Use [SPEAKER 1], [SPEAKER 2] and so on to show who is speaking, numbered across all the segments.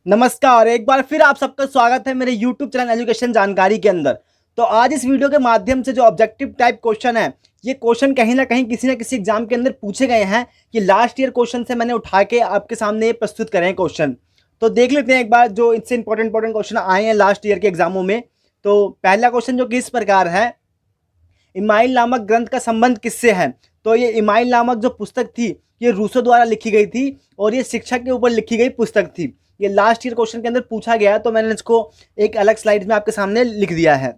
[SPEAKER 1] नमस्कार, एक बार फिर आप सबका स्वागत है मेरे YouTube चैनल एजुकेशन जानकारी के अंदर। तो आज इस वीडियो के माध्यम से जो ऑब्जेक्टिव टाइप क्वेश्चन है, ये क्वेश्चन कहीं न कहीं किसी न किसी एग्जाम के अंदर पूछे गए हैं कि लास्ट ईयर क्वेश्चन से मैंने उठा के आपके सामने ये प्रस्तुत करे हैं क्वेश्चन। तो देख लेते हैं एक बार जो इससे इंपॉर्टेंट क्वेश्चन आए हैं लास्ट ईयर के एग्जामों में। तो पहला क्वेश्चन जो कि इस प्रकार है, इमाइल नामक ग्रंथ का संबंध किससे है? तो ये इमाइल नामक जो पुस्तक थी, ये रूसो द्वारा लिखी गई थी और ये शिक्षा के ऊपर लिखी गई पुस्तक थी। ये लास्ट ईयर क्वेश्चन के अंदर पूछा गया, तो मैंने इसको एक अलग स्लाइड में आपके सामने लिख दिया है।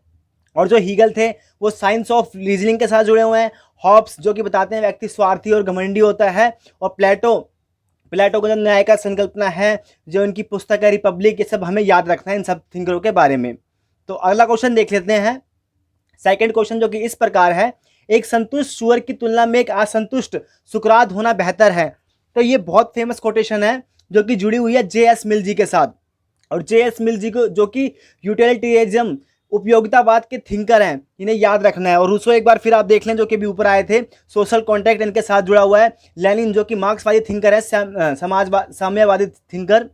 [SPEAKER 1] और जो हीगल थे, वो साइंस ऑफ रीजनिंग के साथ जुड़े हुए हैं। हॉब्स जो कि बताते हैं व्यक्ति स्वार्थी और घमंडी होता है। और प्लेटो प्लेटो का जो न्याय का संकल्पना है, जो इनकी पुस्तक है रिपब्लिक, ये सब हमें याद रखना है इन सब थिंकरों के बारे में। तो अगला क्वेश्चन देख लेते हैं। सेकंड क्वेश्चन जो कि इस प्रकार है, एक संतुष्ट सुअर की तुलना में एक असंतुष्ट सुकरात होना बेहतर है। तो ये बहुत फेमस कोटेशन है जो कि जुड़ी हुई है जे.एस. मिल जी के साथ। और जे.एस. मिल जी को, जो कि यूटिलिटेरियनिज्म उपयोगितावाद के थिंकर हैं, इन्हें याद रखना है। और रूसो एक बार फिर आप देख लें, जो कि अभी ऊपर आए थे, सोशल कॉन्ट्रैक्ट इनके साथ जुड़ा हुआ है। लेनिन जो कि मार्क्सवादी थिंकर है, समाजवाद साम्यवादी थिंकर।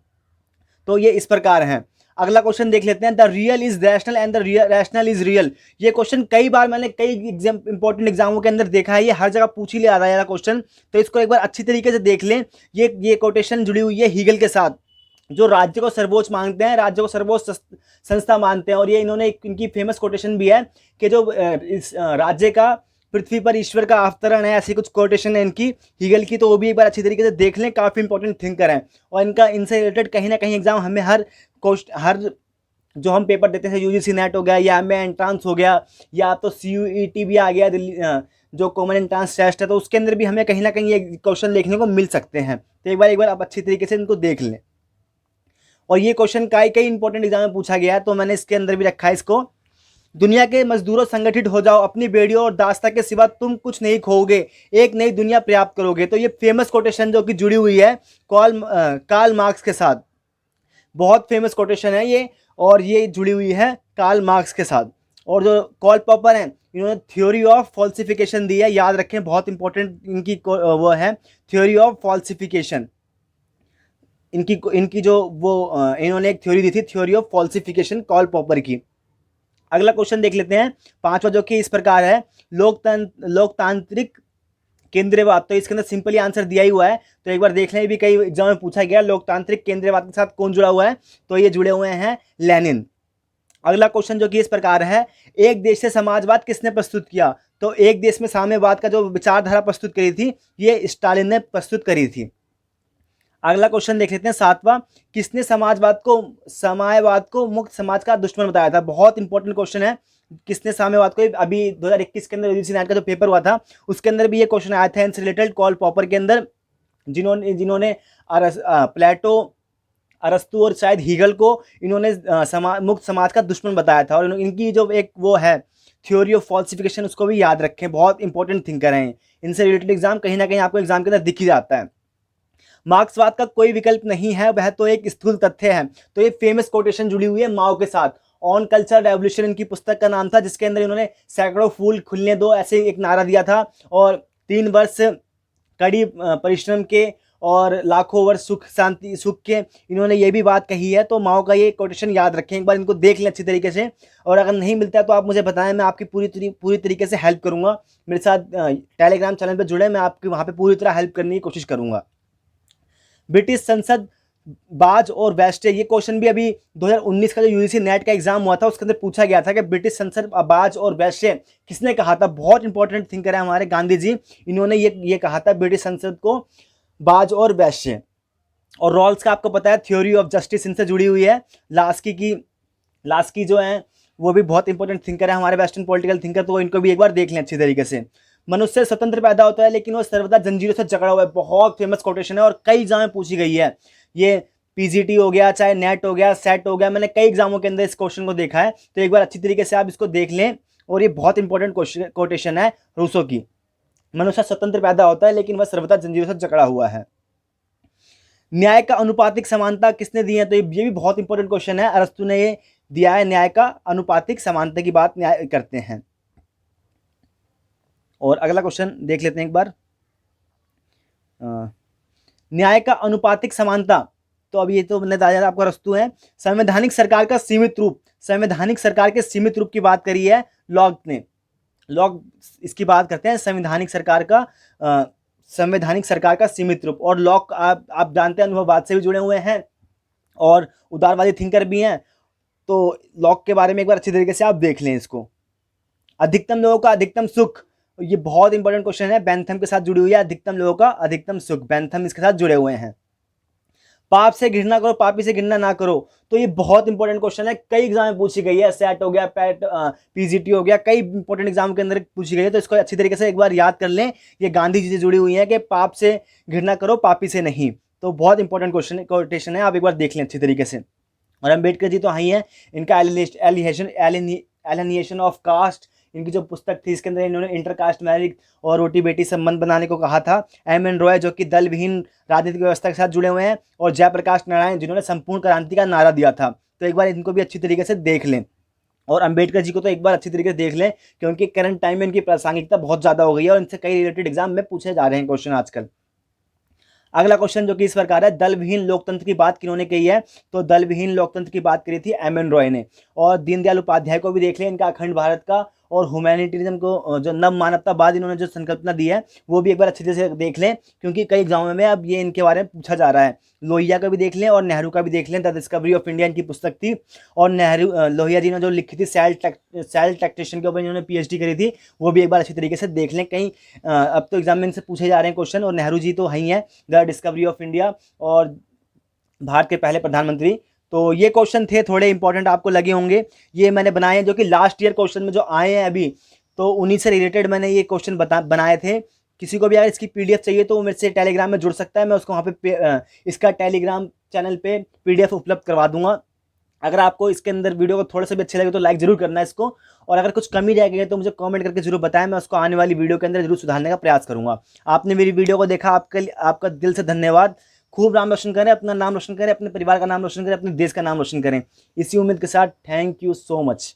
[SPEAKER 1] तो ये इस प्रकार हैं। अगला क्वेश्चन देख लेते हैं, the real is rational and the rational is real. ये क्वेश्चन कई बार मैंने कई इंपॉर्टेंट एग्जामों के अंदर देखा है, ये हर जगह पूछ ही ले आता है क्वेश्चन। तो इसको एक बार अच्छी तरीके से देख लें। ये कोटेशन जुड़ी हुई है हीगल के साथ, जो राज्य को सर्वोच्च मानते हैं, राज्य को सर्वोच्च संस्था मानते हैं। और ये इन्होंने इनकी फेमस कोटेशन भी है कि जो इस राज्य का पृथ्वी पर ईश्वर का अवतरण है, ऐसी कुछ कोटेशन है इनकी हीगल की। तो वो भी एक बार अच्छी तरीके से देख लें, काफ़ी इंपॉर्टेंट थिंकर हैं। और इनका इनसे रिलेटेड कहीं ना कहीं एग्जाम हमें हर जो हम पेपर देते हैं, यूजीसी नेट हो गया या एमए एंट्रांस हो गया, या अब तो सीयूईटी भी आ गया, दिल्ली जो कॉमन एंट्रांस टेस्ट है, तो उसके अंदर भी हमें कहीं ना कहीं ये क्वेश्चन देखने को मिल सकते हैं। तो एक बार आप अच्छी तरीके से इनको देख लें। और ये क्वेश्चन कई इंपॉर्टेंट एग्जाम में पूछा गया है, तो मैंने इसके अंदर भी रखा है इसको। दुनिया के मजदूरों संगठित हो जाओ, अपनी बेड़ियों और दास्ता के सिवा तुम कुछ नहीं खोओगे, एक नई दुनिया प्राप्त करोगे। तो ये फेमस कोटेशन जो कि जुड़ी हुई है कार्ल मार्क्स के साथ। बहुत फेमस कोटेशन है ये, और ये जुड़ी हुई है कार्ल मार्क्स के साथ। और जो कॉल पॉपर हैं, इन्होंने थ्योरी ऑफ फॉल्सिफिकेशन दी है, याद रखें, बहुत इंपॉर्टेंट इनकी वो है थ्योरी ऑफ फॉल्सिफिकेशन। इनकी जो वो इन्होंने एक थ्योरी दी थी, theory of falsification, Karl Popper की। अगला क्वेश्चन देख लेते हैं, पांचवा, जो कि इस प्रकार है, लोकतांत्रिक केंद्रीयवाद। तो इसके अंदर सिंपली आंसर दिया ही हुआ है, तो एक बार देख लें, भी कई एग्जाम में पूछा गया लोकतांत्रिक केंद्रीयवाद के साथ कौन जुड़ा हुआ है, तो ये जुड़े हुए हैं लेनिन। अगला क्वेश्चन जो कि इस प्रकार है, एक देश से समाजवाद किसने प्रस्तुत किया? तो एक देश में साम्यवाद का जो विचारधारा प्रस्तुत करी थी, ये स्टालिन ने प्रस्तुत करी थी। अगला क्वेश्चन देख लेते हैं, सातवां, किसने साम्यवाद को मुक्त समाज का दुश्मन बताया था? बहुत इंपॉर्टेंट क्वेश्चन है, किसने साम्यवाद को, अभी 2021 के अंदर यूजीसी नेट का जो पेपर हुआ था, उसके अंदर भी ये क्वेश्चन आया था इनसे रिलेटेड, कॉल पॉपर के अंदर, जिन्होंने प्लेटो, अरस्तु और शायद हीगल को इन्होंने मुक्त समाज का दुश्मन बताया था। और इनकी जो एक वो है थ्योरी ऑफ फॉल्सिफिकेशन, उसको भी याद रखें, बहुत इंपॉर्टेंट थिंकर हैं। इनसे रिलेटेड एग्जाम कहीं ना कहीं आपको एग्जाम के अंदर दिख ही जाता है। मार्क्सवाद का कोई विकल्प नहीं है, वह तो एक स्थूल तथ्य है। तो ये फेमस कोटेशन जुड़ी हुई है माओ के साथ। ऑन कल्चर रेवोल्यूशन इनकी पुस्तक का नाम था, जिसके अंदर इन्होंने सैकड़ों फूल खुलने दो, ऐसे एक नारा दिया था। और 3 वर्ष कड़ी परिश्रम के और लाखों वर्ष सुख के, इन्होंने ये भी बात कही है। तो माओ का ये कोटेशन याद रखें, एक बार इनको देख लें अच्छी तरीके से। और अगर नहीं मिलता है तो आप मुझे बताएं, मैं आपकी पूरी तरीके से हेल्प करूंगा। मेरे साथ टेलीग्राम चैनल पर जुड़े, मैं आपकी वहाँ पे पूरी तरह हेल्प करने की कोशिश करूंगा। ब्रिटिश संसद बाज और वेस्टे, ये क्वेश्चन भी अभी 2019 का जो यूजीसी नेट का एग्जाम हुआ था, उसके अंदर पूछा गया था कि ब्रिटिश संसद बाज और वेस्टे किसने कहा था? बहुत इंपॉर्टेंट थिंकर है हमारे गांधी जी, इन्होंने ये कहा था ब्रिटिश संसद को बाज और वेस्टे। और रॉल्स का आपको पता है, थ्योरी ऑफ जस्टिस इनसे जुड़ी हुई है। लास्की जो है, वो भी बहुत इंपॉर्टेंट थिंकर है हमारे वेस्टर्न पॉलिटिकल थिंकर, तो इनको भी एक बार देख लें अच्छी तरीके से। मनुष्य स्वतंत्र पैदा होता है लेकिन वो सर्वदा जंजीरों से जकड़ा हुआ है, बहुत फेमस कोटेशन है और कई एग्जाम में पूछी गई है। ये पीजीटी हो गया, चाहे नेट हो गया, सेट हो गया, मैंने कई एग्जामों के अंदर इस क्वेश्चन को देखा है। तो एक बार अच्छी तरीके से आप इसको देख लें। और ये बहुत इंपॉर्टेंट कोटेशन है रूसो की, मनुष्य स्वतंत्र पैदा होता है लेकिन वह सर्वदा जंजीरों से जकड़ा हुआ है। न्याय का अनुपातिक समानता किसने दी है? तो ये भी बहुत इंपॉर्टेंट क्वेश्चन है, अरस्तु ने ये दिया है, न्याय का अनुपातिक समानता की बात न्याय करते हैं। और अगला क्वेश्चन देख लेते हैं एक बार, न्याय का अनुपातिक समानता, तो अब ये तो मैंने बताया आपको अरस्तू है। संवैधानिक सरकार का सीमित रूप, संवैधानिक सरकार के सीमित रूप की बात करी है लॉक ने। लॉक इसकी बात करते हैं संवैधानिक सरकार का, संवैधानिक सरकार का सीमित रूप। और लॉक आप जानते हैं अनुभववाद से भी जुड़े हुए हैं और उदारवादी थिंकर भी हैं, तो लॉक के बारे में एक बार अच्छी तरीके से आप देख लें इसको। अधिकतम लोगों का अधिकतम सुख, ये बहुत इंपॉर्टेंट क्वेश्चन है, बेंथम के साथ जुड़ी हुई है। अधिकतम लोगों का अधिकतम सुख, बेंथम इसके साथ जुड़े हुए हैं। पाप से घृणा करो, पापी से घृणा ना करो, तो ये बहुत इंपॉर्टेंट क्वेश्चन है, कई एग्जाम में पूछी गई है। सेट हो गया, पैट पीजीटी हो गया, कई इंपॉर्टेंट एग्जाम के अंदर पूछी गई है, तो इसको अच्छी तरीके से एक बार याद कर लें। ये गांधी जी से जुड़ी हुई है कि पाप से घृणा करो, पापी से नहीं। तो बहुत इंपॉर्टेंट क्वेश्चन कोटेशन है, आप एक बार देख लें अच्छी तरीके से। और अम्बेडकर जी तो ही हैं, इनका एलिनेशन ऑफ कास्ट, इनकी जो पुस्तक थी इसके अंदर इन्होंने इंटरकास्ट मैरिज और रोटी बेटी संबंध बनाने को कहा था। एम.एन. रॉय जो कि दल विहीन राजनीतिक व्यवस्था के साथ जुड़े हुए हैं, और जयप्रकाश नारायण जिन्होंने संपूर्ण क्रांति का नारा दिया था। तो एक बार इनको भी अच्छी तरीके से देख लें। और अम्बेडकर जी को तो एक बार अच्छी तरीके से देख लें, क्योंकि करंट टाइम में इनकी प्रासंगिकता बहुत ज़्यादा हो गई है और इनसे कई रिलेटेड एग्जाम में पूछे जा रहे हैं क्वेश्चन आजकल। अगला क्वेश्चन जो कि इस प्रकार है, दल विहीन लोकतंत्र की बात किन्होंने की है? तो दल विहीन लोकतंत्र की बात करी थी एम.एन. रॉय ने। और दीनदयाल उपाध्याय को भी देख लें, इनका अखंड भारत का और ह्यूमैनिटेरिज्म को, जो नव मानवतावाद इन्होंने जो संकल्पना दी है, वो भी एक बार अच्छे से देख लें, क्योंकि कई एग्जामों में अब ये इनके बारे में पूछा जा रहा है। लोहिया का भी देख लें और नेहरू का भी देख लें, द डिस्कवरी ऑफ इंडिया इनकी पुस्तक थी। और नेहरू लोहिया जी ने जो लिखी थी सेल टैक्सेशन के ऊपर इन्होंने पीएचडी करी थी, वो भी एक बार अच्छी तरीके से देख लें। कहीं अब तो एग्जाम में इनसे पूछे जा रहे हैं क्वेश्चन, और नेहरू जी तो ही हैं, द डिस्कवरी ऑफ इंडिया और भारत के पहले प्रधानमंत्री। तो ये क्वेश्चन थे, थोड़े इंपॉर्टेंट आपको लगे होंगे। ये मैंने बनाए हैं जो कि लास्ट ईयर क्वेश्चन में जो आए हैं अभी, तो उन्हीं से रिलेटेड मैंने ये क्वेश्चन बनाए थे। किसी को भी अगर इसकी पीडीएफ चाहिए तो वो मेरे से टेलीग्राम में जुड़ सकता है, मैं उसको वहाँ पे इसका टेलीग्राम चैनल पे पीडीएफ उपलब्ध करवा दूंगा। अगर आपको इसके अंदर वीडियो को थोड़ा सा भी अच्छे लगे तो लाइक जरूर करना है इसको, और अगर कुछ कमी रह गई है तो मुझे कमेंट करके जरूर बताएं, मैं उसको आने वाली वीडियो के अंदर जरूर सुधारने का प्रयास करूंगा। आपने मेरी वीडियो को देखा, आपका दिल से धन्यवाद। खूब नाम रोशन करें, अपना नाम रोशन करें, अपने परिवार का नाम रोशन करें, अपने देश का नाम रोशन करें। इसी उम्मीद के साथ थैंक यू सो मच।